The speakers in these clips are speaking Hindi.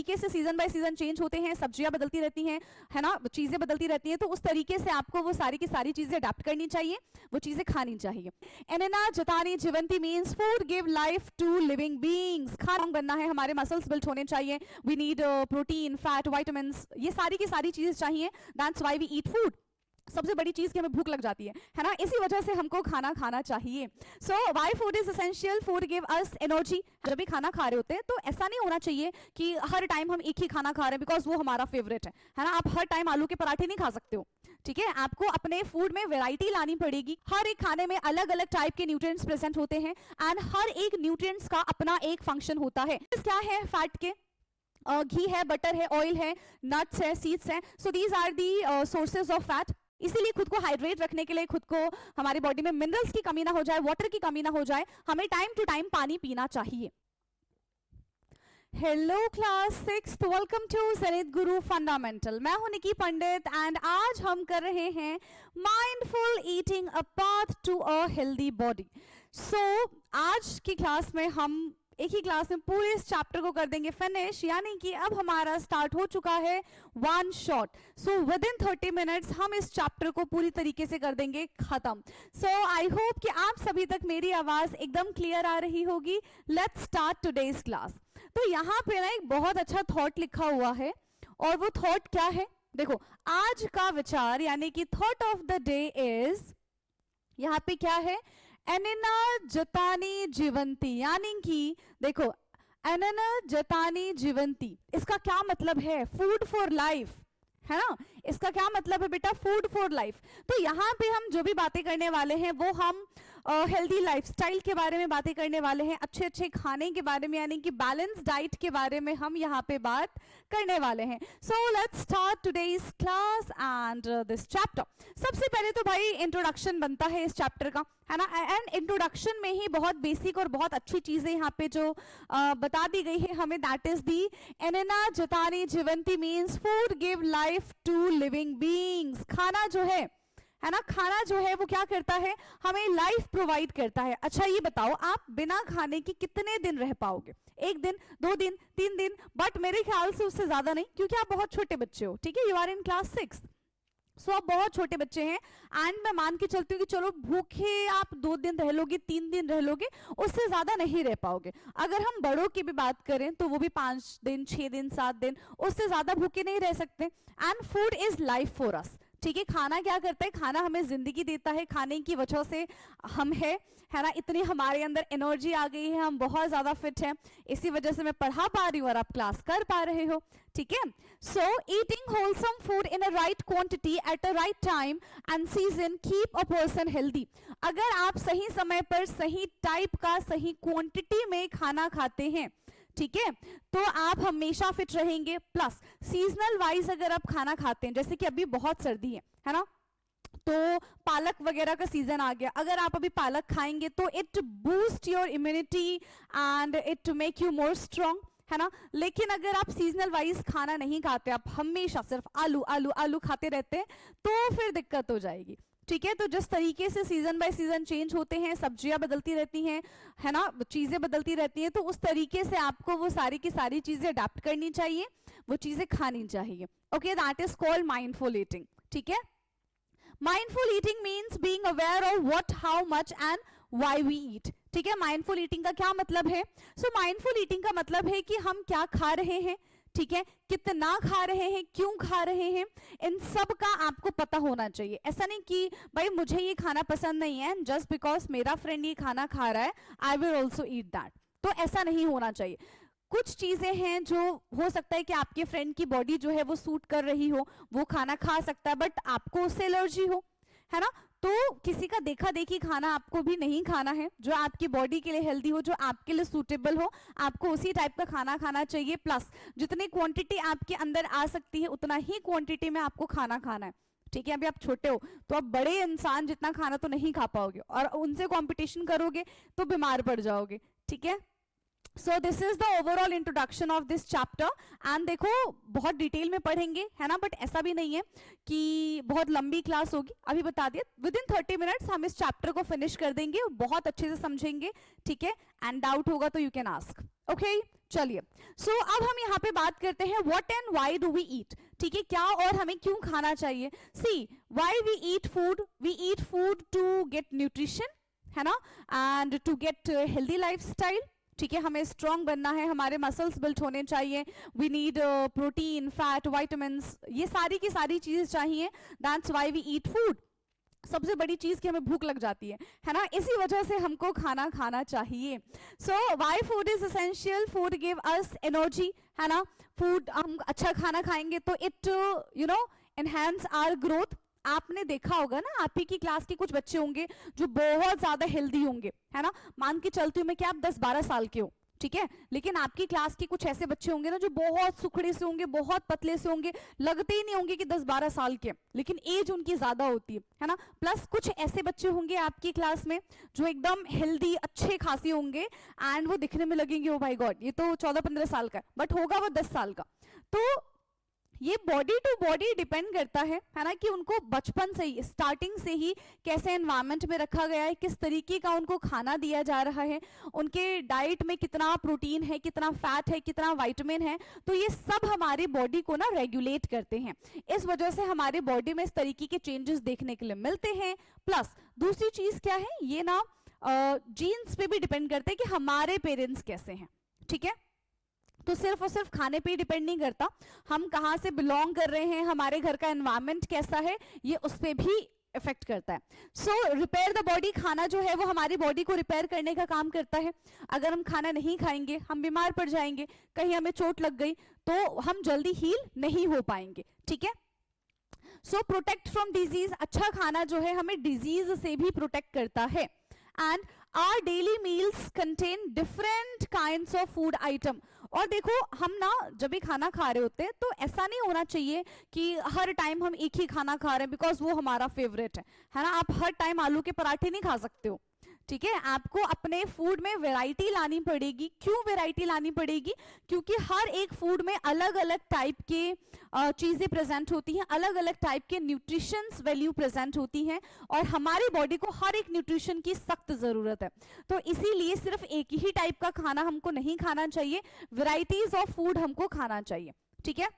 तरीके से सीजन बाय सीजन चेंज होते हैं, सब्जियां बदलती रहती हैं, है ना, चीजें बदलती रहती हैं, तो उस तरीके से आपको वो सारी की सारी चीजें अडेप्ट करनी चाहिए, वो चीजें खानी चाहिए। एनेना जतानी जीवंती means food give life to living beings. खाना बनना है, हमारे मसल्स बिल्ड होने चाहिए, we need protein, fat, vitamins, ये सारी की सारी चीजें चाहिए, that's why we eat food. सबसे बड़ी चीज कि हमें भूख लग जाती है ना, इसी वजह से हमको खाना खाना चाहिए। So why food is essential, food give us energy. जब भी खाना खा रहे होते हैं तो ऐसा नहीं होना चाहिए कि हर टाइम हम एक ही खाना खा रहे हैं बिकॉज वो हमारा फेवरेट है ना। आप हर टाइम आलू के पराठे नहीं खा सकते हो, ठीक है, आपको अपने फूड में वैरायटी लानी पड़ेगी। हर एक खाने में अलग अलग टाइप के न्यूट्रिएंट्स प्रेजेंट होते हैं एंड हर एक न्यूट्रिएंट्स का अपना एक फंक्शन होता है। क्या है फैट के, घी है, बटर है, ऑयल है, नट्स है, सीड्स है, so these are the sources of fat. इसीलिए खुद को हाइड्रेट रखने के लिए, खुद को हमारी बॉडी में मिनरल्स की कमी ना हो जाए, वाटर की कमी ना हो जाए, हमें टाइम टू टाइम पानी पीना चाहिए। Hello class 6, welcome to Zenith guru fundamental. मैं हूं निकी पंडित एंड आज हम कर रहे हैं mindful eating a path to a healthy body. So आज की क्लास में हम एक ही क्लास में पूरे इस चैप्टर को कर देंगे फिनिश, यानी कि अब हमारा स्टार्ट हो चुका है one shot. So with in 30 minutes हम इस चैप्टर को पूरी तरीके से कर देंगे खत्म। सो आई होप कि आप सभी तक मेरी आवाज एकदम क्लियर आ रही होगी। Let's start today's class. तो यहाँ पे ना एक बहुत अच्छा थॉट लिखा हुआ है और वो थॉट क्या है, देखो आज का विचार यानी कि thought of the day is, यहाँ पे क्या है, एनेना जतानी जीवंती, यानी कि देखो एनेना जतानी जीवंती, इसका क्या मतलब है, फूड फॉर लाइफ, है ना। इसका क्या मतलब है बेटा, फूड फॉर लाइफ। तो यहाँ पे हम जो भी बातें करने वाले हैं वो हम हेल्दी लाइफस्टाइल के बारे में बातें करने वाले हैं, अच्छे अच्छे खाने के बारे में, यानी कि बैलेंस डाइट के बारे में हम यहाँ पे बात करने वाले हैं। So let's start today's class and this chapter. सबसे पहले तो भाई इंट्रोडक्शन बनता है इस चैप्टर का, है ना, एंड इंट्रोडक्शन में ही बहुत बेसिक और बहुत अच्छी चीजें यहाँ पे जो बता दी गई है हमें, दैट इज दी एनेना जतानी जीवंती means food give life to living beings. खाना जो है ना, खाना जो है वो क्या करता है, हमें लाइफ प्रोवाइड करता है। अच्छा ये बताओ, आप बिना खाने के कितने दिन रह पाओगे, 1 दिन, 2 दिन, 3 दिन, बट मेरे ख्याल से उससे ज्यादा नहीं, क्योंकि आप बहुत छोटे बच्चे हो, ठीक है, यू आर इन क्लास 6, सो आप बहुत छोटे बच्चे हैं एंड मैं मान के चलती हूँ कि चलो भूखे आप 2 दिन रह लोगे, 3 दिन रह लोगे, उससे ज्यादा नहीं रह पाओगे। अगर हम बड़ों की भी बात करें तो वो भी 5 दिन, 6 दिन, 7 दिन, उससे ज्यादा भूखे नहीं रह सकते। And food is life for us, ठीक है। खाना क्या करता है, खाना हमें जिंदगी देता है, खाने की वजह से हम है ना, इतनी हमारे अंदर एनर्जी आ गई है, हम बहुत ज्यादा फिट हैं, इसी वजह से मैं पढ़ा पा रही हूँ और आप क्लास कर पा रहे हो, ठीक है। So eating wholesome food in a right quantity at a right time and season keep a person healthy. अगर आप सही समय पर सही टाइप का सही क्वांटिटी में खाना खाते हैं, ठीक है, तो आप हमेशा फिट रहेंगे। प्लस सीजनल वाइज अगर आप खाना खाते हैं, जैसे कि अभी बहुत सर्दी है ना, तो पालक वगैरह का सीजन आ गया, अगर आप अभी पालक खाएंगे तो it boost your immunity and it make you more strong, है ना। लेकिन अगर आप सीजनल वाइज खाना नहीं खाते, आप हमेशा सिर्फ आलू आलू आलू खाते रहते हैं, तो फिर दिक्कत हो जाएगी, ठीक है। तो जिस तरीके से सीजन बाय सीजन चेंज होते हैं, सब्जियां बदलती रहती हैं, है ना, चीजें बदलती रहती हैं, तो उस तरीके से आपको वो सारी की सारी चीजें अडेप्ट करनी चाहिए, वो चीजें खानी चाहिए। Okay, that is called mindful eating, ठीक है। Mindful eating means being aware of what, how much and why we eat, ठीक है। माइंडफुल ईटिंग का क्या मतलब है, सो माइंडफुल ईटिंग का मतलब है कि हम क्या खा रहे हैं, ठीक है, कितना खा रहे हैं, क्यों खा रहे हैं, इन सब का आपको पता होना चाहिए। ऐसा नहीं कि भाई मुझे ये खाना पसंद नहीं है, जस्ट बिकॉज मेरा फ्रेंड ये खाना खा रहा है I will also eat that, तो ऐसा नहीं होना चाहिए। कुछ चीजें हैं जो हो सकता है कि आपके फ्रेंड की बॉडी जो है वो सूट कर रही हो, वो खाना खा सकता है, बट आपको उससे एलर्जी हो, है ना, तो किसी का देखा देखी खाना आपको भी नहीं खाना है, जो आपकी बॉडी के लिए हेल्दी हो, जो आपके लिए सूटेबल हो, आपको उसी टाइप का खाना खाना चाहिए। प्लस जितनी क्वांटिटी आपके अंदर आ सकती है उतना ही क्वांटिटी में आपको खाना खाना है, ठीक है। अभी आप छोटे हो तो आप बड़े इंसान जितना खाना तो नहीं खा पाओगे, और उनसे कंपटीशन करोगे तो बीमार पड़ जाओगे, ठीक है। So this is the overall introduction of this chapter and देखो बहुत डिटेल में पढ़ेंगे, है ना, बट ऐसा भी नहीं है कि बहुत लंबी क्लास होगी। अभी बता दिया विद इन 30 मिनट्स हम इस चैप्टर को फिनिश कर देंगे, बहुत अच्छे से समझेंगे, ठीक है। एंड डाउट होगा तो यू कैन आस्क, ओके, चलिए, सो अब हम यहाँ पे बात करते हैं what and why do we eat. ठीक है, क्या और हमें क्यों खाना चाहिए। See, why we eat food to get nutrition, है ना, and to get healthy lifestyle. ठीक है, हमें स्ट्रांग बनना है, हमारे मसल्स बिल्ड होने चाहिए, we need protein, fat, vitamin, ये सारी की सारी चीजें चाहिए। That's why we eat food. सबसे बड़ी चीज कि हमें भूख लग जाती है ना, इसी वजह से हमको खाना खाना चाहिए। So why food is essential, food give us energy, है ना। फूड, हम अच्छा खाना खाएंगे तो इट एनहांस आवर ग्रोथ। आपने देखा होगा ना, आप ही की क्लास के कुछ बच्चे होंगे जो बहुत ज्यादा हेल्दी होंगे, है ना। मान के चलती हूँ मैं कि आप 10-12 साल के हो, ठीक है, लेकिन आपकी क्लास के कुछ ऐसे बच्चे होंगे ना जो बहुत सुखड़े से होंगे, बहुत पतले से होंगे, लगते ही नहीं होंगे कि 10-12 साल के, लेकिन एज उनकी ज्यादा होती है ना। प्लस कुछ ऐसे बच्चे होंगे आपकी क्लास में जो एकदम हेल्दी, अच्छे खासे होंगे, एंड वो दिखने में लगेंगे ओ भाई गॉड ये तो 14-15 साल का है, बट होगा वो 10 साल का। तो ये बॉडी टू बॉडी डिपेंड करता है ना, कि उनको बचपन से ही, स्टार्टिंग से ही कैसे एनवायरनमेंट में रखा गया है, किस तरीके का उनको खाना दिया जा रहा है, उनके डाइट में कितना प्रोटीन है, कितना फैट है, कितना विटामिन है। तो ये सब हमारी बॉडी को ना रेगुलेट करते हैं, इस वजह से हमारे बॉडी में इस तरीके के चेंजेस देखने के लिए मिलते हैं। प्लस दूसरी चीज क्या है, ये ना जीन्स पे भी डिपेंड करते हैं कि हमारे पेरेंट्स कैसे हैं। ठीक है, तो सिर्फ और सिर्फ खाने पे ही डिपेंड नहीं करता, हम कहाँ से बिलोंग कर रहे हैं, हमारे घर का एनवायरनमेंट कैसा है, ये उस पे भी इफेक्ट करता है। सो रिपेयर द बॉडी, खाना जो है वो हमारी बॉडी को रिपेयर करने का काम करता है। अगर हम खाना नहीं खाएंगे, हम बीमार पड़ जाएंगे, कहीं हमें चोट लग गई तो हम जल्दी हील नहीं हो पाएंगे। ठीक है, सो प्रोटेक्ट फ्रॉम डिजीज, अच्छा खाना जो है हमें डिजीज से भी प्रोटेक्ट करता है। And our daily meals contain different kinds of food item. और देखो, हम ना जब भी खाना खा रहे होते हैं तो ऐसा नहीं होना चाहिए कि हर टाइम हम एक ही खाना खा रहे हैं बिकॉज वो हमारा फेवरेट है ना। आप हर टाइम आलू के पराठे नहीं खा सकते हो, ठीक है, आपको अपने फूड में वैरायटी लानी पड़ेगी। क्यों वैरायटी लानी पड़ेगी, क्योंकि हर एक फूड में अलग अलग टाइप के चीजें प्रेजेंट होती हैं, अलग अलग टाइप के न्यूट्रिशंस वैल्यू प्रेजेंट होती हैं, और हमारी बॉडी को हर एक न्यूट्रिशन की सख्त जरूरत है। तो इसीलिए सिर्फ एक ही टाइप का खाना हमको नहीं खाना चाहिए, वैरायटीज ऑफ फूड हमको खाना चाहिए। ठीक है,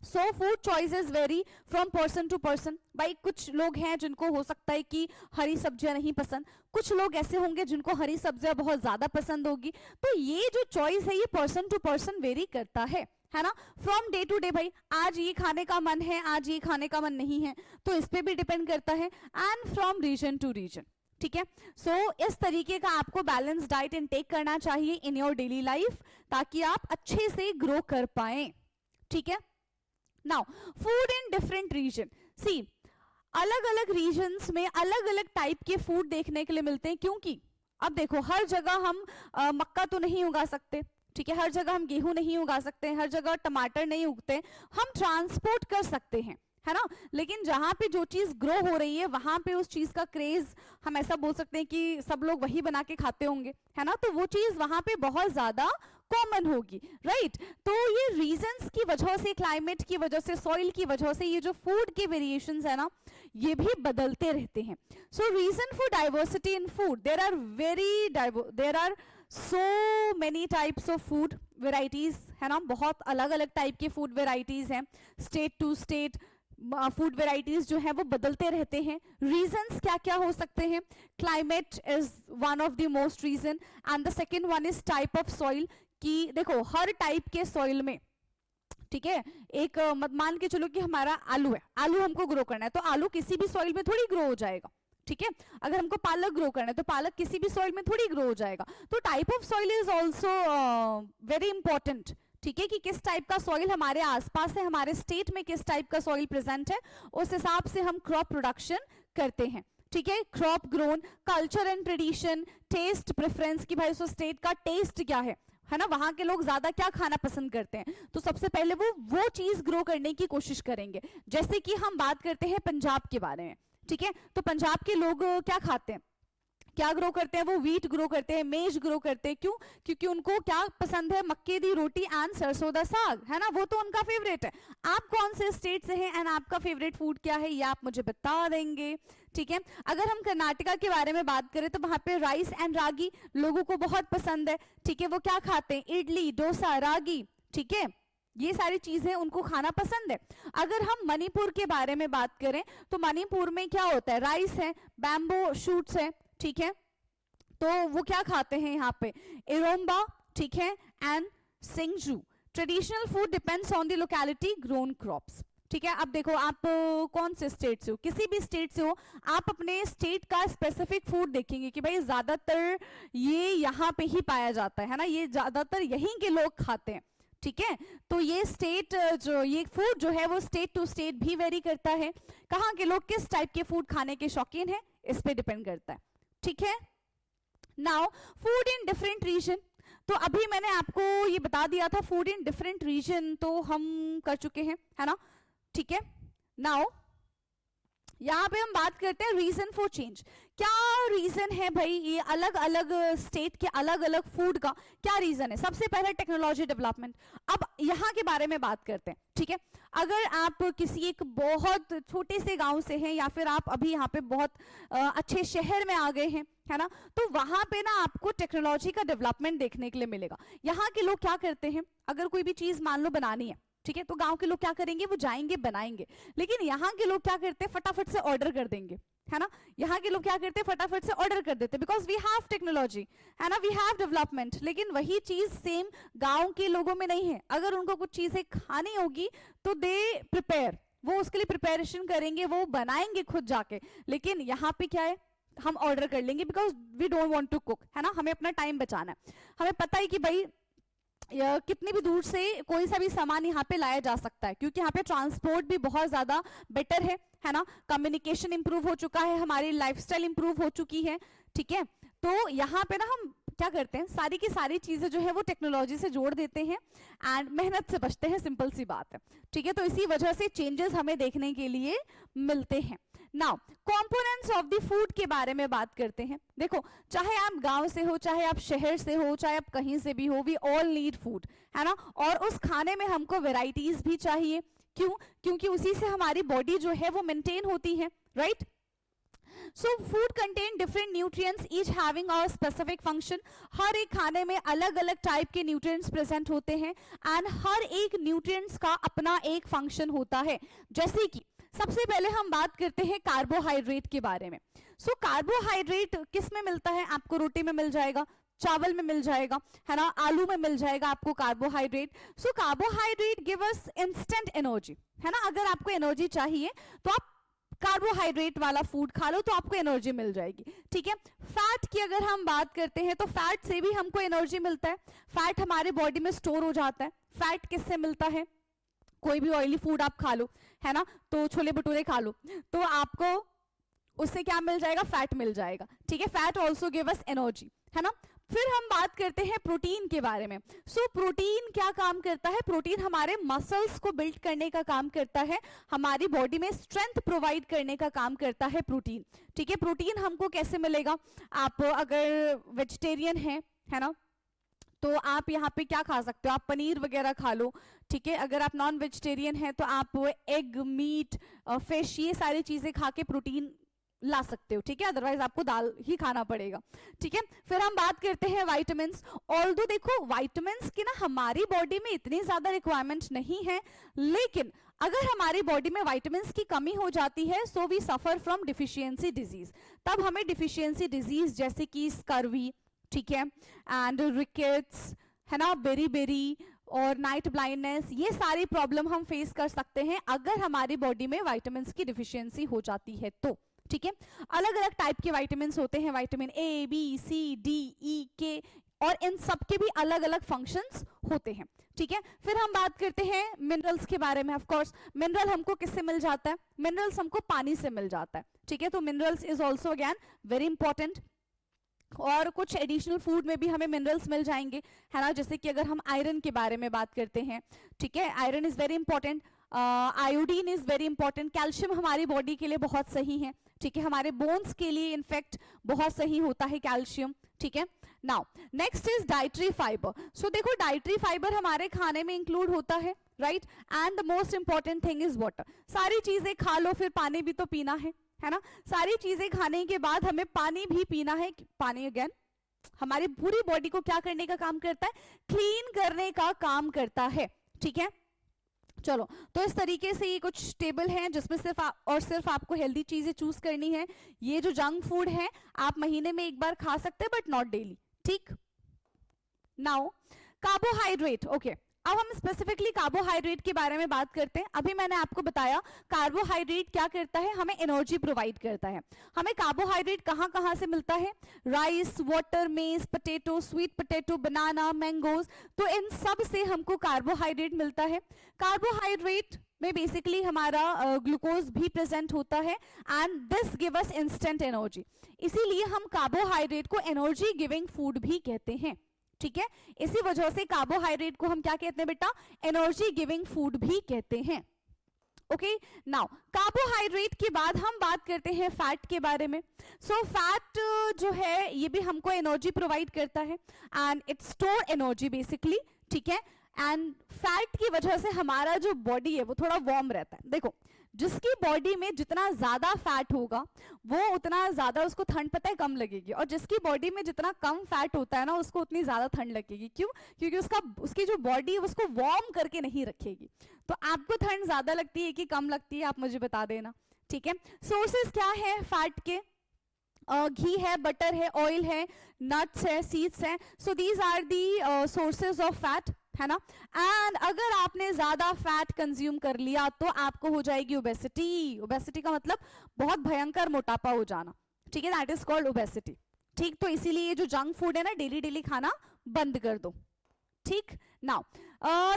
so food choices vary from person to person. भाई कुछ लोग हैं जिनको हो सकता है कि हरी सब्जियां नहीं पसंद, कुछ लोग ऐसे होंगे जिनको हरी सब्जियां बहुत ज्यादा पसंद होगी। तो ये जो चॉइस है ये पर्सन टू पर्सन वेरी करता है ना। फ्रॉम डे टू डे, भाई आज ये खाने का मन है, आज ये खाने का मन नहीं है, तो इस पे भी डिपेंड करता है। And from region to region. ठीक है, सो इस तरीके का आपको बैलेंस डाइट इनटेक करना चाहिए इन योर डेली लाइफ, ताकि आप अच्छे से ग्रो कर पाए। ठीक है, now food in different region. See, अलग अलग रीजन्स में अलग अलग टाइप के फूड देखने के लिए मिलते हैं, क्योंकि अब देखो हर जगह हम मक्का तो नहीं उगा सकते, ठीक है, हर जगह हम गेहूं नहीं उगा सकते, हर जगह टमाटर नहीं उगते, हम ट्रांसपोर्ट कर सकते हैं, है ना। लेकिन जहां पे जो चीज ग्रो हो रही है वहां पे उस चीज का क्रेज, हम ऐसा बोल सकते हैं कि सब लोग वही बना के खाते होंगे, है ना। तो वो चीज वहां पे बहुत ज्यादा कॉमन होगी, राइट। तो ये रीजंस की वजह से, क्लाइमेट की वजह से, सॉइल की वजह से, ये जो फूड के वेरिएशंस है ना, ये भी बदलते रहते हैं। So reason for diversity in food, there are so many types of food varieties, है ना। बहुत अलग अलग टाइप के फूड वेराइटीज हैं, state to state food varieties जो है वो बदलते रहते हैं। रीजंस क्या क्या हो सकते हैं, climate is one of the most region, and the second one is type of soil. कि देखो हर टाइप के सॉइल में, ठीक है, एक मान के चलो कि हमारा आलू है, आलू हमको ग्रो करना है, तो आलू किसी भी सॉइल में थोड़ी ग्रो हो जाएगा, ठीक है। अगर हमको पालक ग्रो करना है तो पालक किसी भी सॉइल में थोड़ी ग्रो हो जाएगा। तो type of soil is also very important, ठीक है, कि किस टाइप का सॉइल हमारे आसपास है, हमारे स्टेट में किस टाइप का सॉइल प्रेजेंट है, उस हिसाब से हम क्रॉप प्रोडक्शन करते हैं। ठीक है, crop grown, culture and tradition, test preference, कि भाई उस स्टेट का टेस्ट क्या है ना, वहां के लोग ज्यादा क्या खाना पसंद करते हैं, तो सबसे पहले वो चीज ग्रो करने की कोशिश करेंगे। जैसे कि हम बात करते हैं पंजाब के बारे में, ठीक है, तो पंजाब के लोग क्या खाते हैं, क्या ग्रो करते हैं? वो वीट ग्रो करते हैं, मेज ग्रो करते हैं। क्यों? क्योंकि उनको क्या पसंद है? मक्के दी रोटी एंड सरसों दा साग, है ना, वो तो उनका फेवरेट है। आप कौन से स्टेट से हैं एंड आपका फेवरेट फूड क्या है, ये आप मुझे बता देंगे, ठीक है। अगर हम कर्नाटका के बारे में बात करें तो वहां पे राइस एंड रागी लोगों को बहुत पसंद है, ठीक है। वो क्या खाते हैं? इडली, डोसा, रागी, ठीक है, ये सारी चीजें उनको खाना पसंद है। अगर हम मणिपुर के बारे में बात करें तो मणिपुर में क्या होता है? राइस है, बैम्बो शूट्स है, ठीक है। तो वो क्या खाते हैं यहाँ पे? इरोम्बा, ठीक है, and singju. Traditional food depends on the locality, grown crops, ठीक है। अब देखो आप कौन से स्टेट से हो, किसी भी स्टेट से हो, आप अपने स्टेट का स्पेसिफिक फूड देखेंगे कि भाई ज्यादातर ये यहाँ पे ही पाया जाता है ना, ये ज्यादातर यहीं के लोग खाते हैं, ठीक है। तो ये स्टेट जो ये फूड जो है वो स्टेट टू स्टेट भी वेरी करता है। कहाँ के लोग किस टाइप के फूड खाने के शौकीन है, इस पे डिपेंड करता है, ठीक है। Now food in different region, तो अभी मैंने आपको ये बता दिया था फूड इन डिफरेंट रीजन तो हम कर चुके हैं, है ना, ठीक है। नाउ यहाँ पे हम बात करते हैं रीजन फॉर चेंज। क्या रीजन है भाई ये अलग अलग स्टेट के अलग अलग फूड का, क्या रीजन है? सबसे पहले टेक्नोलॉजी डेवलपमेंट। अब यहाँ के बारे में बात करते हैं, ठीक है। अगर आप किसी एक बहुत छोटे से गांव से हैं या फिर आप अभी यहाँ पे बहुत अच्छे शहर में आ गए हैं, है ना, तो वहां पे ना आपको टेक्नोलॉजी का डेवलपमेंट देखने के लिए मिलेगा। यहाँ के लोग क्या करते हैं? अगर कोई भी चीज मान लो बनानी है, ठीक है, तो गांव के लोग क्या करेंगे? वो जाएंगे बनाएंगे। लेकिन यहाँ के लोग क्या करते हैं? फटाफट से ऑर्डर कर देंगे, है ना। यहाँ के लोग क्या करते हैं? फटाफट से ऑर्डर कर देते हैं, बिकॉज वी हैव टेक्नोलॉजी, है ना, वी हैव डेवलपमेंट। लेकिन वही चीज सेम गांव के लोगों में नहीं है। अगर उनको कुछ चीजें खानी होगी तो दे प्रिपेयर, वो उसके लिए प्रिपरेशन करेंगे, वो बनाएंगे खुद जाके। लेकिन यहाँ पे क्या है? हम ऑर्डर कर लेंगे because we don't want to cook, है ना, हमें अपना टाइम बचाना है। हमें पता है कि भाई कितनी भी दूर से कोई सा भी सामान यहाँ पे लाया जा सकता है, क्योंकि यहाँ पे ट्रांसपोर्ट भी बहुत ज्यादा बेटर है ना, कम्युनिकेशन इंप्रूव हो चुका है, हमारी लाइफस्टाइल इंप्रूव हो चुकी है, ठीक है। तो यहाँ पे ना हम क्या करते हैं? सारी की सारी चीजें जो है वो टेक्नोलॉजी से जोड़ देते हैं एंड मेहनत से बचते हैं, सिंपल सी बात है, ठीक है। तो इसी वजह से चेंजेस हमें देखने के लिए मिलते हैं। Now components of the food के बारे में बात करते हैं। देखो, चाहे आप गांव से हो, चाहे आप शहर से हो, चाहे आप कहीं से भी हो, वी ऑल नीड फूड, है ना। और उस खाने में हमको वेराइटीज भी चाहिए। क्यों? क्योंकि उसी से हमारी बॉडी जो है वो मेंटेन होती है, right. So food contain different nutrients each having a specific function. हर एक खाने में अलग अलग टाइप के न्यूट्रिएंट्स प्रेजेंट होते हैं एंड हर एक न्यूट्रिएंट्स का अपना एक फंक्शन होता है। जैसे कि सबसे पहले हम बात करते हैं कार्बोहाइड्रेट के बारे में। सो कार्बोहाइड्रेट किस में मिलता है? आपको रोटी में मिल जाएगा, चावल में मिल जाएगा, है ना, आलू में मिल जाएगा आपको carbohydrate. So carbohydrate give us instant energy, है ना। अगर आपको एनर्जी चाहिए तो आप कार्बोहाइड्रेट वाला फूड खा लो तो आपको एनर्जी मिल जाएगी, ठीक है। फैट की अगर हम बात करते हैं तो फैट से भी हमको एनर्जी मिलता है। फैट हमारे बॉडी में स्टोर हो जाता है। फैट किससे मिलता है? कोई भी ऑयली फूड आप खा लो, है ना, तो छोले भटूरे खा लो तो आपको उससे क्या मिल जाएगा? फैट मिल जाएगा, ठीक है। Fat also give us energy, है ना। फिर हम बात करते हैं प्रोटीन के बारे में। सो प्रोटीन क्या काम करता है? प्रोटीन हमारे मसल्स को बिल्ड करने का काम करता है, हमारी बॉडी में स्ट्रेंथ प्रोवाइड करने का काम करता है प्रोटीन, ठीक है। प्रोटीन हमको कैसे मिलेगा? आप अगर वेजिटेरियन है ना, तो आप यहाँ पे क्या खा सकते हो? आप पनीर वगैरह खा लो, ठीक है। अगर आप नॉन वेजिटेरियन है तो आप एग, मीट, फिश, ये सारी चीजें खा के प्रोटीन ला सकते हो, ठीक है। अदरवाइज आपको दाल ही खाना पड़ेगा, ठीक है। फिर हम बात करते हैं वाइटामिन्स। ऑल्दो देखो वाइटामिन्स की ना हमारी बॉडी में इतनी ज्यादा रिक्वायरमेंट नहीं है, लेकिन अगर हमारी बॉडी में विटामिन्स की कमी हो जाती है so we suffer from deficiency disease. तब हमें डिफिशियंसी डिजीज जैसे कि स्कर्वी, ठीक है, एंड रिकेट्स, है ना, बेरी और नाइट ब्लाइंडनेस, ये सारी प्रॉब्लम हम फेस कर सकते हैं अगर हमारी बॉडी में विटामिन्स की डिफिशियंसी हो जाती है तो, ठीक है। अलग अलग टाइप के विटामिन्स होते हैं, vitamin A, B, C, D, E, K, और इन सब के भी अलग अलग फंक्शंस होते हैं, ठीक है। फिर हम बात करते हैं मिनरल्स के बारे में। ऑफ कोर्स मिनरल हमको किससे मिल जाता है? मिनरल्स हमको पानी से मिल जाता है, ठीक है। तो minerals is also again very important. और कुछ एडिशनल फूड में भी हमें मिनरल्स मिल जाएंगे, है ना, जैसे कि अगर हम आयरन के बारे में बात करते हैं, ठीक है, iron is very important. Iodine is very important, calcium हमारी बॉडी के लिए बहुत सही है, ठीक है, हमारे बोन्स के लिए इनफैक्ट बहुत सही होता है कैल्शियम, ठीक है। Now next is dietary fibre. So देखो डाइटरी फाइबर हमारे खाने में इंक्लूड होता है, right, and the most important thing is water. सारी चीजें खा लो फिर पानी भी तो पीना है ना, सारी चीजें खाने के बाद हमें पानी भी पीना है। पानी अगेन हमारी पूरी बॉडी को क्या करने का काम करता है, क्लीन करने का काम करता है, ठीक है। चलो तो इस तरीके से ये कुछ टेबल हैं जिसमें सिर्फ आपको हेल्दी चीजें चूज करनी है। ये जो जंक फूड है आप महीने में एक बार खा सकते हैं बट नॉट डेली, ठीक। नाउ कार्बोहाइड्रेट, ओके, अब हम स्पेसिफिकली कार्बोहाइड्रेट के बारे में बात करते हैं। अभी मैंने आपको बताया कार्बोहाइड्रेट क्या करता है, हमें एनर्जी प्रोवाइड करता है। हमें कार्बोहाइड्रेट कहाँ कहाँ से मिलता है, राइस, वाटर, मेज, पोटैटो, स्वीट पोटैटो, बनाना, मैंगोज, तो इन सब से हमको कार्बोहाइड्रेट मिलता है। कार्बोहाइड्रेट में बेसिकली हमारा ग्लूकोज भी प्रेजेंट होता है and this give us instant energy, इसीलिए हम कार्बोहाइड्रेट को एनर्जी गिविंग फूड भी कहते हैं, ठीक है। इसी वजह से कार्बोहाइड्रेट को हम क्या कहते हैं बेटा, एनर्जी गिविंग फूड भी कहते हैं, ओके। नाउ कार्बोहाइड्रेट के बाद हम बात करते हैं फैट के बारे में। सो फैट जो है ये भी हमको एनर्जी प्रोवाइड करता है and it store energy basically, ठीक है। एंड फैट की वजह से हमारा जो बॉडी है वो थोड़ा वार्म रहता है। देखो जिसकी बॉडी में जितना ज्यादा फैट होगा वो उतना ज्यादा उसको ठंड पता है कम लगेगी, और जिसकी बॉडी में जितना कम फैट होता है ना उसको उतनी ज्यादा ठंड लगेगी। क्यों? क्योंकि उसकी जो बॉडी है उसको वार्म करके नहीं रखेगी। तो आपको ठंड ज्यादा लगती है कि कम लगती है, आप मुझे बता देना, ठीक है। सोर्सेस क्या है फैट के, घी है, बटर है, ऑयल है, नट्स है, सीड्स है। So these are the sources of fat, है ना। एंड अगर आपने ज्यादा फैट कंज्यूम कर लिया तो आपको हो जाएगी ओबेसिटी। ओबेसिटी का मतलब बहुत भयंकर मोटापा हो जाना, ठीक है, दैट इज कॉल्ड ओबेसिटी, ठीक। तो इसीलिए ये जो जंक फूड है ना डेली डेली खाना बंद कर दो, ठीक। Now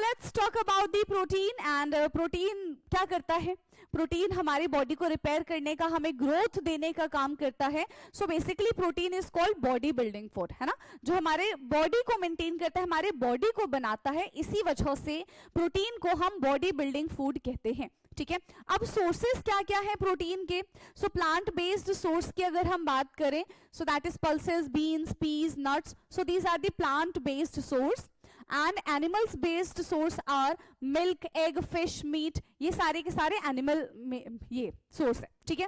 let's talk about the protein. And protein क्या करता है, प्रोटीन हमारी बॉडी को रिपेयर करने का, हमें ग्रोथ देने का काम करता है। So basically protein is called body building food, है ना, जो हमारे बॉडी को मेंटेन करता है, हमारे बॉडी को बनाता है। इसी वजह से प्रोटीन को हम बॉडी बिल्डिंग फूड कहते हैं, ठीक है। अब सोर्सेस क्या क्या है प्रोटीन के, सो प्लांट बेस्ड सोर्स की अगर हम बात करें, so that is pulses, beans, peas, nuts, so these are the plant based source. And animals based source are milk, egg, fish, meat, ये सारे के सारे एनिमल में ये सोर्स है, ठीक है।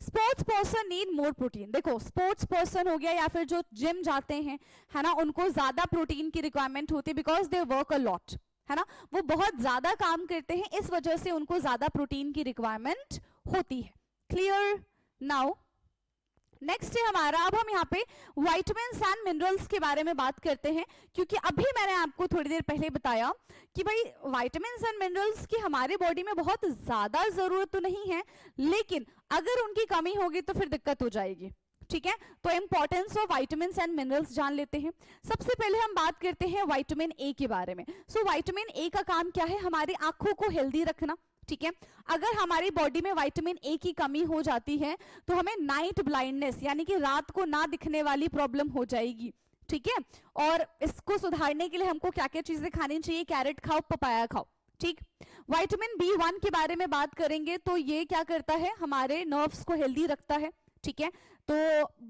Sports person need more protein. देखो स्पोर्ट्स पर्सन हो गया या फिर जो जिम जाते हैं, है ना, उनको ज्यादा प्रोटीन की रिक्वायरमेंट होती है because they work a lot, है ना, वो बहुत ज्यादा काम करते हैं, इस वजह से उनको ज्यादा प्रोटीन की रिक्वायरमेंट होती है। क्लियर? नाउ नेक्स्ट है हमारा, अब हम यहाँ पे विटामिन्स एंड मिनरल्स के बारे में बात करते हैं, क्योंकि अभी मैंने आपको थोड़ी देर पहले बताया कि भाई विटामिन्स एंड मिनरल्स की हमारी बॉडी में बहुत ज्यादा जरूरत तो नहीं है, लेकिन अगर उनकी कमी होगी तो फिर दिक्कत हो जाएगी, ठीक है। तो importance of vitamins and minerals जान लेते हैं। सबसे पहले हम बात करते हैं विटामिन ए के बारे में। सो विटामिन ए का काम क्या है, हमारी आंखों को हेल्दी रखना, ठीक है। अगर हमारी बॉडी में विटामिन ए की कमी हो जाती है तो हमें नाइट ब्लाइंडनेस यानी कि रात को ना दिखने वाली प्रॉब्लम हो जाएगी, ठीक है। और इसको सुधारने के लिए हमको क्या क्या चीजें खानी चाहिए, कैरेट खाओ, पपाया खाओ, ठीक। विटामिन बी1 के बारे में बात करेंगे तो ये क्या करता है, हमारे नर्व्स को हेल्दी रखता है, ठीक है। तो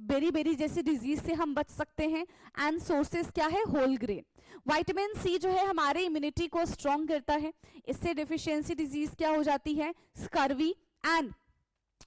बेरी बेरी जैसी डिजीज से हम बच सकते हैं। एंड सोर्सेस क्या है, होल ग्रेन। विटामिन सी जो है हमारे इम्यूनिटी को स्ट्रॉन्ग करता है, इससे डेफिशिएंसी डिजीज क्या हो जाती है, स्कर्वी। एंड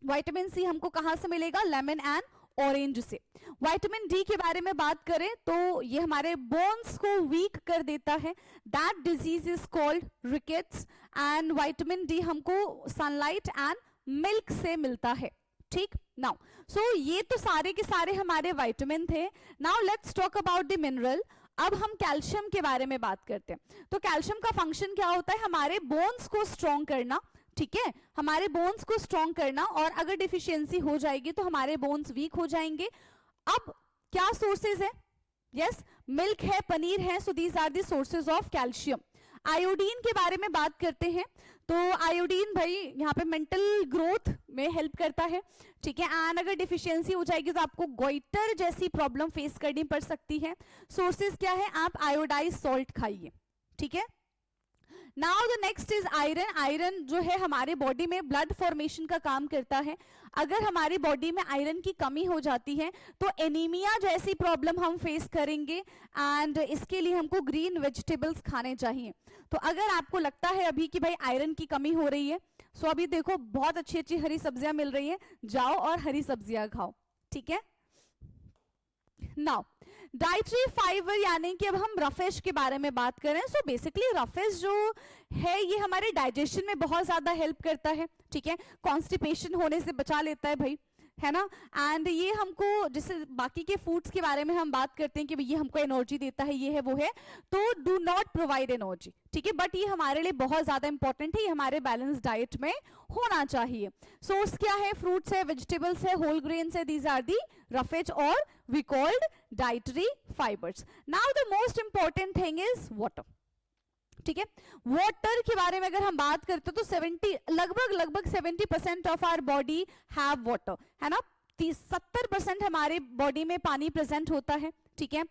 विटामिन सी हमको कहां से मिलेगा, लेमन एंड ऑरेंज से। विटामिन डी के बारे में बात करें तो ये हमारे बोन्स को वीक कर देता है, that disease is called rickets. And vitamin D हमको सनलाइट एंड मिल्क से मिलता है, ठीक। नाउ सो ये तो सारे के सारे हमारे विटामिन थे। Now let's talk about the mineral. अब हम कैल्शियम के बारे में बात करते हैं। तो कैल्शियम का फंक्शन क्या होता है, हमारे बोन्स को स्ट्रॉन्ग करना, ठीक है, हमारे बोन्स को स्ट्रॉन्ग करना। और अगर डिफिशियंसी हो जाएगी तो हमारे बोन्स वीक हो जाएंगे। अब क्या सोर्सेज है, यस, मिल्क है, पनीर है, so these are the sources of calcium. Iodine के बारे में बात करते हैं तो आयोडीन भाई यहाँ पे मेंटल ग्रोथ में हेल्प करता है, ठीक है। एंड अगर डिफिशियंसी हो जाएगी तो आपको गोइटर जैसी प्रॉब्लम फेस करनी पड़ सकती है। सोर्सेज क्या है, आप आयोडाइज सॉल्ट खाइए, ठीक है। Now the next is iron. Iron जो है हमारे बॉडी में ब्लड फॉर्मेशन का काम करता है। अगर हमारी बॉडी में आयरन की कमी हो जाती है तो एनीमिया जैसी प्रॉब्लम हम फेस करेंगे, एंड इसके लिए हमको ग्रीन वेजिटेबल्स खाने चाहिए। तो अगर आपको लगता है अभी कि भाई आयरन की कमी हो रही है, सो अभी देखो बहुत अच्छी अच्छी हरी सब्जियां मिल रही है, जाओ और हरी सब्जियां खाओ, ठीक है। नाउ डाइटरी फाइबर, यानी कि अब हम रफेज के बारे में बात करें। सो बेसिकली रफेज जो है ये हमारे डाइजेशन में बहुत ज्यादा हेल्प करता है, ठीक है, कॉन्स्टिपेशन होने से बचा लेता है भाई, है ना। एंड ये हमको, जैसे बाकी के फूड्स के बारे में हम बात करते हैं कि ये हमको एनर्जी देता है, ये है वो है, तो डू नॉट प्रोवाइड एनर्जी, ठीक है, बट ये हमारे लिए बहुत ज्यादा इंपॉर्टेंट है, ये हमारे बैलेंस डाइट में होना चाहिए। सोर्स क्या है? फ्रूट्स है, वेजिटेबल्स है, होल ग्रेन्स है, दीज आर दी रफेज और we called dietary fibres. Now the most important thing is water, ठीक है। वाटर के बारे में अगर हम बात करते तो लगभग 70% of our body have water, है ना। 70% हमारे बॉडी में पानी प्रेजेंट होता है, ठीक है।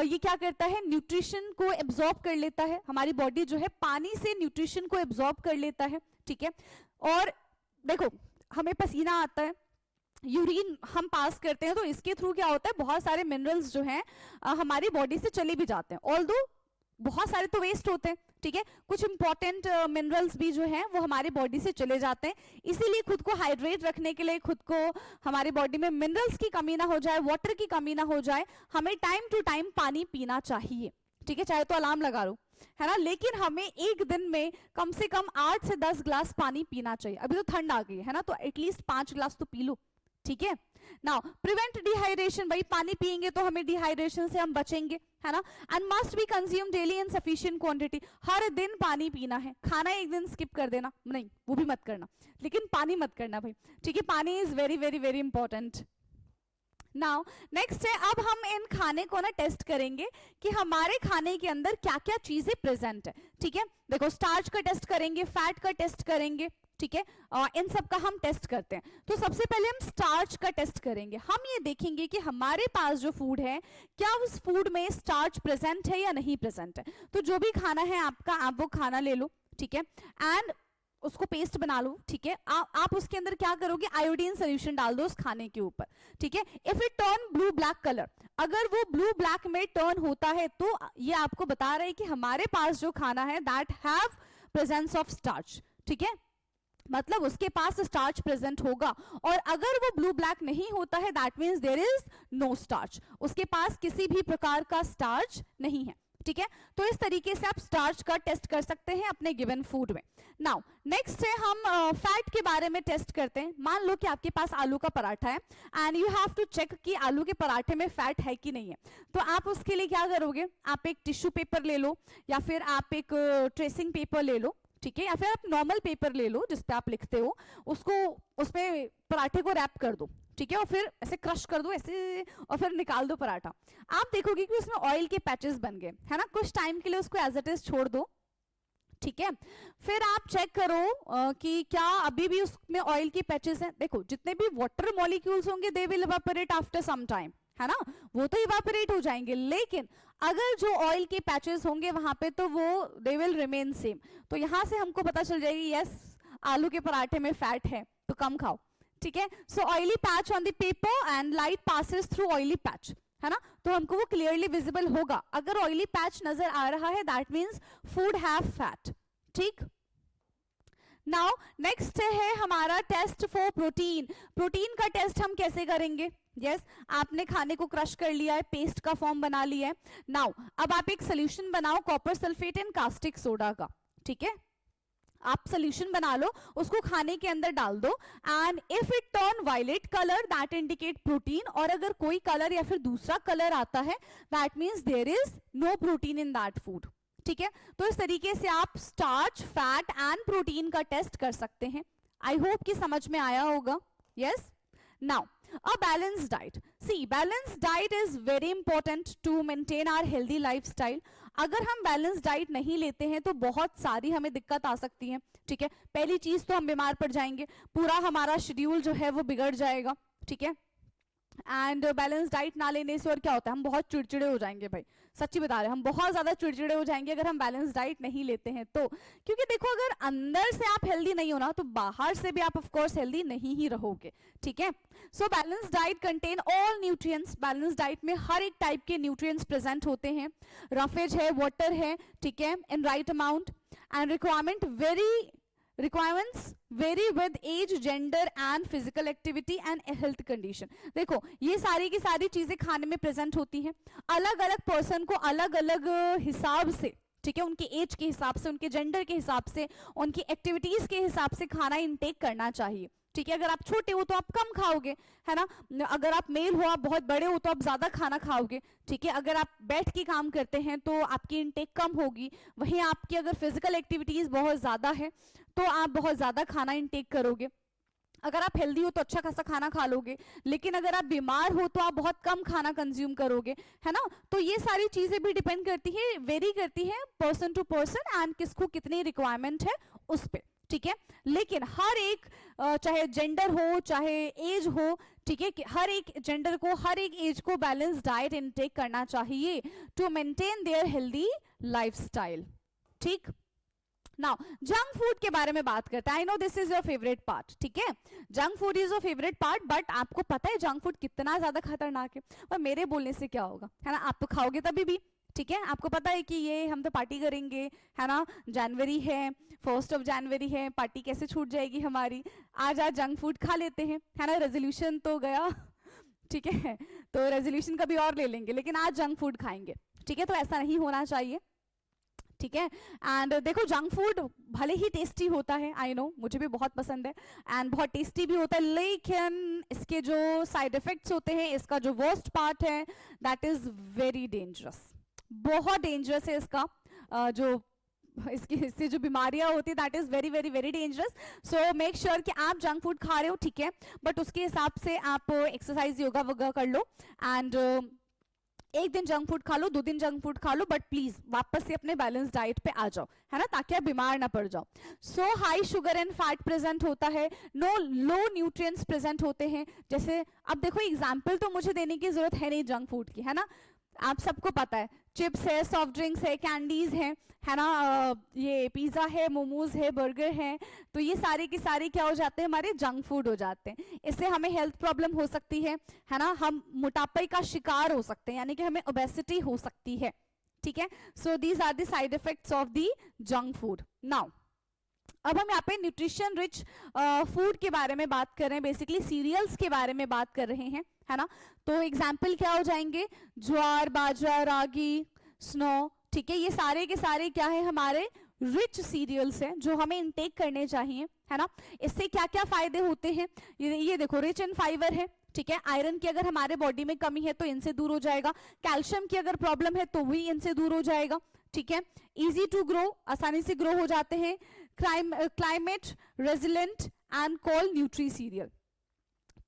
ये क्या करता है? न्यूट्रिशन को एब्जॉर्ब कर लेता है, हमारी बॉडी जो है पानी से न्यूट्रिशन को एब्जॉर्ब कर लेता है, ठीक है। और देखो हमें पसीना आता है, यूरिन हम पास करते हैं, तो इसके थ्रू क्या होता है, बहुत सारे मिनरल्स जो हैं हमारी बॉडी से चले भी जाते हैं, ऑल्दो बहुत सारे तो वेस्ट होते हैं, ठीक है, कुछ इंपॉर्टेंट मिनरल्स भी जो हैं वो हमारी बॉडी से चले जाते हैं। इसीलिए खुद को हाइड्रेट रखने के लिए, खुद को हमारी बॉडी में मिनरल्स की कमी ना हो जाए, वाटर की कमी ना हो जाए, हमें टाइम टू टाइम पानी पीना चाहिए, ठीक है, चाहे तो अलार्म लगा लो, है ना, लेकिन हमें एक दिन में कम से कम 8 से 10 ग्लास पानी पीना चाहिए। अभी तो ठंड आ गई है ना, तो एटलीस्ट 5 ग्लास तो पी लो, ठीक है। नाउ प्रिवेंट डिहाइड्रेशन, भाई पानी पिएंगे तो हमें डिहाइड्रेशन से हम बचेंगे, है ना। And must be consume daily in sufficient quantity, हर दिन पानी पीना है, खाना एक दिन स्किप कर देना नहीं, वो भी मत करना, लेकिन पानी मत करना भाई, ठीक है, पानी is very very very important. Now next है, अब हम इन खाने को ना टेस्ट करेंगे कि हमारे खाने के अंदर क्या क्या चीजें प्रेजेंट है, ठीक है। देखो स्टार्च का टेस्ट करेंगे, फैट का टेस्ट करेंगे, ठीक है, इन सब का हम टेस्ट करते हैं। तो सबसे पहले हम स्टार्च का टेस्ट करेंगे। हम ये देखेंगे कि हमारे पास जो फूड है, क्या उस फूड में स्टार्च प्रेजेंट है या नहीं प्रेजेंट है। तो जो भी खाना है आपका, आप वो खाना ले लो, ठीक है, एंड उसको पेस्ट बना लो, ठीक है। आप उसके अंदर क्या करोगे, आयोडीन सोल्यूशन डाल दो उस खाने के ऊपर, ठीक है। If it turn blue black colour, अगर वो ब्लू ब्लैक में टर्न होता है तो ये आपको बता रहा है कि हमारे पास जो खाना है that have presence of starch, ठीक है, मतलब उसके पास स्टार्च प्रेजेंट होगा। और अगर वो ब्लू ब्लैक नहीं होता है that means there is no starch, उसके पास किसी भी प्रकार का स्टार्च नहीं है, ठीक है। तो इस तरीके से आप स्टार्च का टेस्ट कर सकते हैं अपने गिवन फूड में। नाउ नेक्स्ट है, हम फैट के बारे में टेस्ट करते हैं। मान लो कि आपके पास आलू का पराठा है and you have to check कि आलू के पराठे में फैट है कि नहीं है। तो आप उसके लिए क्या करोगे, आप एक टिश्यू पेपर ले लो या फिर आप एक ट्रेसिंग पेपर ले लो, ठीक है, या फिर आप नॉर्मल पेपर ले लो जिस पे आप लिखते हो, उसको उसमें पराठे को रैप कर दो, ठीक है, और फिर ऐसे क्रश कर दो ऐसे, और फिर निकाल दो पराठा। आप देखोगे कि उसमें ऑयल के पैचेस बन गए, है ना। कुछ टाइम के लिए उसको एज इट इज छोड़ दो, ठीक है। फिर आप चेक करो कि क्या अभी भी उसमें ऑयल के पैचेस हैं। देखो जितने भी वाटर मॉलिक्यूल्स होंगे they will evaporate after some time, है ना, वो तो इवेपोरेट हो जाएंगे, लेकिन अगर जो ऑयल के पैचेस होंगे वहां पे तो वो दे विल रिमेन सेम। तो यहां से हमको पता चल जाएगी यस आलू के पराठे में फैट है तो कम खाओ, ठीक है। So oily patch on the paper and light passes through oily patch, है ना, तो हमको वो क्लियरली विजिबल होगा। अगर ऑयली पैच नजर आ रहा है that means food have fat, ठीक। नाउ नेक्स्ट है हमारा टेस्ट फॉर प्रोटीन। प्रोटीन का टेस्ट हम कैसे करेंगे, यस आपने खाने को क्रश कर लिया है, पेस्ट का फॉर्म बना लिया है। नाउ अब आप एक सोल्यूशन बनाओ copper sulphate and caustic soda का, ठीक है, आप सोल्यूशन बना लो, उसको खाने के अंदर डाल दो and if it turn violet colour that indicate protein, और अगर कोई कलर या फिर दूसरा कलर आता है that means there is no protein in that food, ठीक है। तो इस तरीके से आप स्टार्च, फैट एंड प्रोटीन का टेस्ट कर सकते हैं। आई होप कि समझ में आया होगा, yes. Now a balanced diet, see balanced diet is very important to maintain our healthy lifestyle। अगर हम बैलेंस डाइट नहीं लेते हैं तो बहुत सारी हमें दिक्कत आ सकती है, ठीक है। पहली चीज तो हम बीमार पड़ जाएंगे, पूरा हमारा शेड्यूल जो है वो बिगड़ जाएगा, ठीक है। एंड बैलेंस डाइट ना लेने से और क्या होता है, हम बहुत चिड़चिड़े हो जाएंगे भाई, सच्ची बता रहे हैं, हम बहुत ज्यादा चिड़चिड़े हो जाएंगे अगर हम बैलेंस डाइट नहीं लेते हैं तो। क्योंकि देखो अगर अंदर से आप हेल्दी नहीं हो ना तो बाहर से भी आप ऑफ कोर्स हेल्दी नहीं ही रहोगे, ठीक है। So balance diet contain all nutrients, balance diet में हर एक टाइप के न्यूट्रिएंट्स प्रेजेंट होते हैं, रफेज है, वाटर है, ठीक है, in right amount, and requirements vary with age, gender and physical activity and health condition। देखो ये सारी की सारी चीजें खाने में प्रेजेंट होती हैं, अलग अलग पर्सन को अलग अलग हिसाब से, ठीक है, उनके एज के हिसाब से, उनके जेंडर के हिसाब से, उनकी एक्टिविटीज के हिसाब से खाना इनटेक करना चाहिए, ठीक है। अगर आप छोटे हो तो आप कम खाओगे, है ना, अगर आप मेल हो, आप बहुत बड़े हो तो आप ज्यादा खाना खाओगे, ठीक है। अगर आप बैठ के काम करते हैं तो आपकी इनटेक कम होगी, वहीं आपकी अगर फिजिकल एक्टिविटीज बहुत ज्यादा है तो आप बहुत ज्यादा खाना इनटेक करोगे। अगर आप हेल्दी हो तो अच्छा खासा खाना खा लोगे, लेकिन अगर आप बीमार हो तो आप बहुत कम खाना कंज्यूम करोगे, है ना। तो ये सारी चीजें भी डिपेंड करती है, वेरी करती है पर्सन टू पर्सन एंड किसको कितनी रिक्वायरमेंट है उस पे, ठीक है। लेकिन हर एक चाहे जेंडर हो चाहे एज हो, ठीक है, हर एक जेंडर को हर एक एज को बैलेंस डाइट इनटेक करना चाहिए to maintain their healthy lifestyle, ठीक। नाउ जंक फूड के बारे में बात करते हैं। I know this is your favourite part, ठीक है, junk food is your favourite part, but आपको पता है जंक फूड कितना ज्यादा खतरनाक है, और मेरे बोलने से क्या होगा, है ना, आप तो खाओगे तभी भी, ठीक है। आपको पता है कि ये हम तो पार्टी करेंगे, है ना, जनवरी है, 1 जनवरी है, पार्टी कैसे छूट जाएगी हमारी, आज जंक फूड खा लेते हैं, है ना, रेजोल्यूशन तो गया ठीक है, तो रेजोल्यूशन कभी और ले लेंगे, लेकिन आज जंक फूड खाएंगे, ठीक है। तो ऐसा नहीं होना चाहिए, ठीक है। एंड देखो जंक फूड भले ही टेस्टी होता है, आई नो मुझे भी बहुत पसंद है एंड बहुत टेस्टी भी होता है, लेकिन इसके जो साइड इफेक्ट्स होते हैं, इसका जो वर्स्ट पार्ट है दैट इज वेरी डेंजरस, बहुत डेंजरस है इसका जो इससे जो बीमारियां होती है that is very very very dangerous. So make sure कि आप जंक फूड खा रहे हो, ठीक है, बट उसके हिसाब से आप एक्सरसाइज योगा वगैरह कर लो, एंड एक दिन जंक फूड खा लो, 2 दिन जंक फूड खा लो, बट प्लीज वापस से अपने बैलेंस डाइट पे आ जाओ, है ना, ताकि आप बीमार ना पड़ जाओ। So high sugar and fat present होता है, नो लो न्यूट्रिएंट्स प्रेजेंट होते हैं। जैसे अब देखो एग्जांपल तो मुझे देने की जरूरत है नहीं जंक फूड की, है ना, आप सबको पता है, चिप्स है, सॉफ्ट ड्रिंक्स है, कैंडीज है ना, ये पिज्जा है, मोमोज है, बर्गर है, तो ये सारे के सारे क्या हो जाते हैं, हमारे जंक फूड हो जाते हैं। इससे हमें हेल्थ प्रॉब्लम हो सकती है ना, हम मोटापे का शिकार हो सकते हैं, यानी कि हमें ओबेसिटी हो सकती है, ठीक है। So these are the side effects of the junk food. Now अब हम यहाँ पे न्यूट्रिशन रिच फूड के बारे में बात कर रहे हैं, बेसिकली सीरियल्स के बारे में बात कर रहे हैं, है ना। तो एग्जाम्पल क्या हो जाएंगे, ज्वार, बाजरा, रागी, स्नो, ठीक है, ये सारे के सारे क्या है, हमारे रिच सीरियल्स हैं जो हमें इनटेक करने चाहिए, है ना। इससे क्या क्या फायदे होते हैं, ये देखो, रिच इन फाइबर है, ठीक है, आयरन की अगर हमारे बॉडी में कमी है तो इनसे दूर हो जाएगा, कैल्शियम की अगर प्रॉब्लम है तो भी इनसे दूर हो जाएगा, ठीक है। इजी टू ग्रो, आसानी से ग्रो हो जाते हैं, climate resilient and call nutri serial,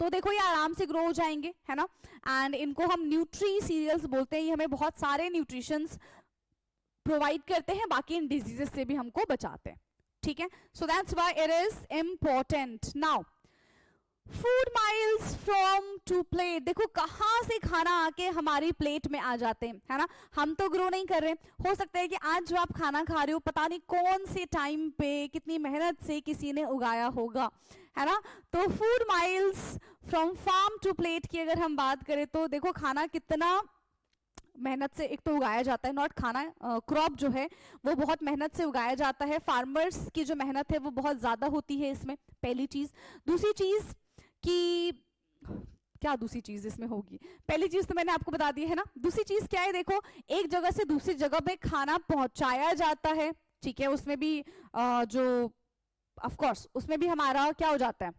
तो देखो ये आराम से ग्रो हो जाएंगे, है ना, एंड इनको हम न्यूट्री सीरियल्स बोलते हैं। ये हमें बहुत सारे न्यूट्रिशंस प्रोवाइड करते हैं, बाकी इन डिजीजेस से भी हमको बचाते हैं, ठीक है। So that's why it is important. Now food miles from to plate, देखो कहाँ से खाना आके हमारी प्लेट में आ जाते हैं, है ना, हम तो ग्रो नहीं कर रहे, हो सकता है कि आज जो आप खाना खा रहे हो पता नहीं कौन से टाइम पे कितनी मेहनत से किसी ने उगाया होगा, है ना। तो food miles from farm to plate की अगर हम बात करें तो देखो खाना कितना मेहनत से एक तो उगाया जाता है, नॉट खाना, क्रॉप जो है वो बहुत मेहनत से उगाया जाता है, फार्मर्स की जो मेहनत है वो बहुत ज्यादा होती है इसमें, पहली चीज। दूसरी चीज कि क्या दूसरी चीज इसमें होगी, पहली चीज तो मैंने आपको बता दी है ना, दूसरी चीज क्या है, देखो एक जगह से दूसरी जगह पे खाना पहुंचाया जाता है, ठीक है, उसमें भी जो ऑफ कोर्स उसमें भी हमारा क्या हो जाता है,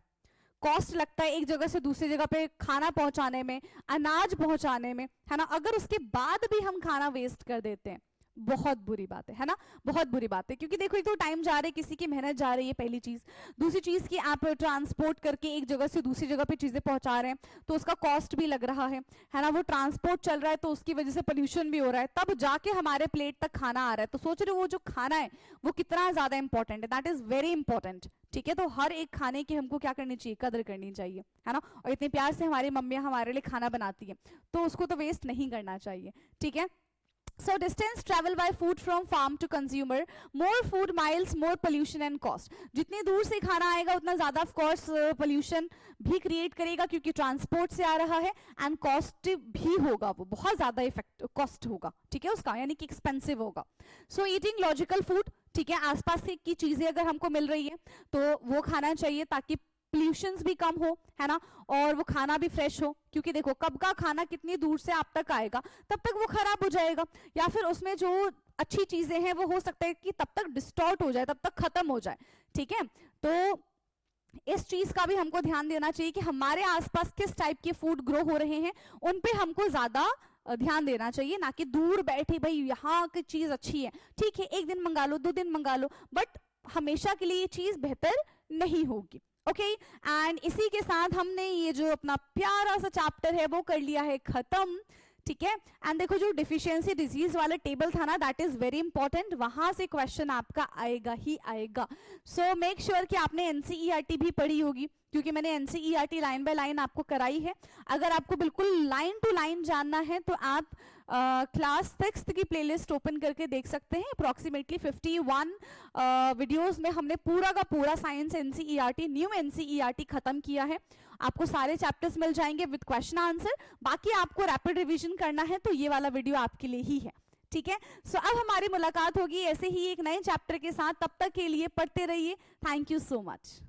कॉस्ट लगता है एक जगह से दूसरी जगह पे खाना पहुंचाने में, अनाज पहुंचाने में, है ना। अगर उसके बाद भी हम खाना वेस्ट कर देते हैं, बहुत बुरी बात है ना, बहुत बुरी बात है, क्योंकि देखो एक तो टाइम जा रहा है, किसी की मेहनत जा रही है, पहली चीज। दूसरी चीज कि आप ट्रांसपोर्ट करके एक जगह से दूसरी जगह पे चीजें पहुंचा रहे हैं तो उसका कॉस्ट भी लग रहा है ना, वो ट्रांसपोर्ट चल रहा है तो उसकी वजह से पोल्यूशन भी हो रहा है, तब जाके हमारे प्लेट तक खाना आ रहा है। तो सोच रहे हो वो जो खाना है वो कितना ज्यादा इंपॉर्टेंट है, दैट इज वेरी इंपॉर्टेंट, ठीक है। तो हर एक खाने की हमको क्या करनी चाहिए, कदर करनी चाहिए, है ना। और इतने प्यार से हमारी मम्मियां हमारे लिए खाना बनाती है तो उसको तो वेस्ट नहीं करना चाहिए, ठीक है। So distance travel by food from farm to consumer, more food miles, more pollution and cost. जितनी दूर से खाना आएगा उतना ज़्यादा of course pollution भी create करेगा क्योंकि transport से आ रहा है, and cost भी होगा, वो बहुत ज़्यादा इफेक्ट कॉस्ट होगा, ठीक है उसका, यानी कि एक्सपेंसिव होगा. So eating logical food, ठीक है, आसपास की चीज़ें अगर हमको मिल रही है तो वो खाना चाहिए ताकि पोल्यूशंस भी कम हो, है ना, और वो खाना भी फ्रेश हो. क्योंकि देखो कब का खाना कितनी दूर से आप तक आएगा तब तक वो खराब हो जाएगा, या फिर उसमें जो अच्छी चीजें हैं वो हो सकता है कि तब तक डिस्टॉर्ट हो जाए, तब तक खत्म हो जाए, ठीक है. तो इस चीज का भी हमको ध्यान देना चाहिए कि हमारे आसपास किस टाइप के फूड ग्रो हो रहे हैं, उन पे हमको ज्यादा ध्यान देना चाहिए, ना कि दूर बैठे भाई यहाँ की चीज अच्छी है, ठीक है, एक दिन मंगा लो, 2 दिन मंगा लो, बट हमेशा के लिए ये चीज बेहतर नहीं होगी. ओके, एंड इसी के साथ हमने ये जो अपना प्यारा सा चैप्टर है वो कर लिया है खत्म, ठीक है. एंड देखो जो डिफिशियंसी डिजीज वाला टेबल था ना, दैट इज वेरी इंपॉर्टेंट, वहां से क्वेश्चन आपका आएगा ही आएगा. सो मेक श्योर कि आपने एनसीईआरटी भी पढ़ी होगी, क्योंकि मैंने एनसीईआरटी लाइन बाय लाइन आपको कराई है. अगर आपको बिल्कुल लाइन टू लाइन जानना है तो आप क्लास 6th की प्लेलिस्ट ओपन करके देख सकते हैं. अप्रॉक्सीमेटली 51 वीडियोस में हमने पूरा का पूरा साइंस एनसीईआरटी, न्यू एनसीईआरटी खत्म किया है. आपको सारे चैप्टर्स मिल जाएंगे विद क्वेश्चन आंसर. बाकी आपको रैपिड रिवीजन करना है तो ये वाला वीडियो आपके लिए ही है, ठीक है. सो अब हमारी मुलाकात होगी ऐसे ही एक नए चैप्टर के साथ. तब तक के लिए पढ़ते रहिए. Thank you so much.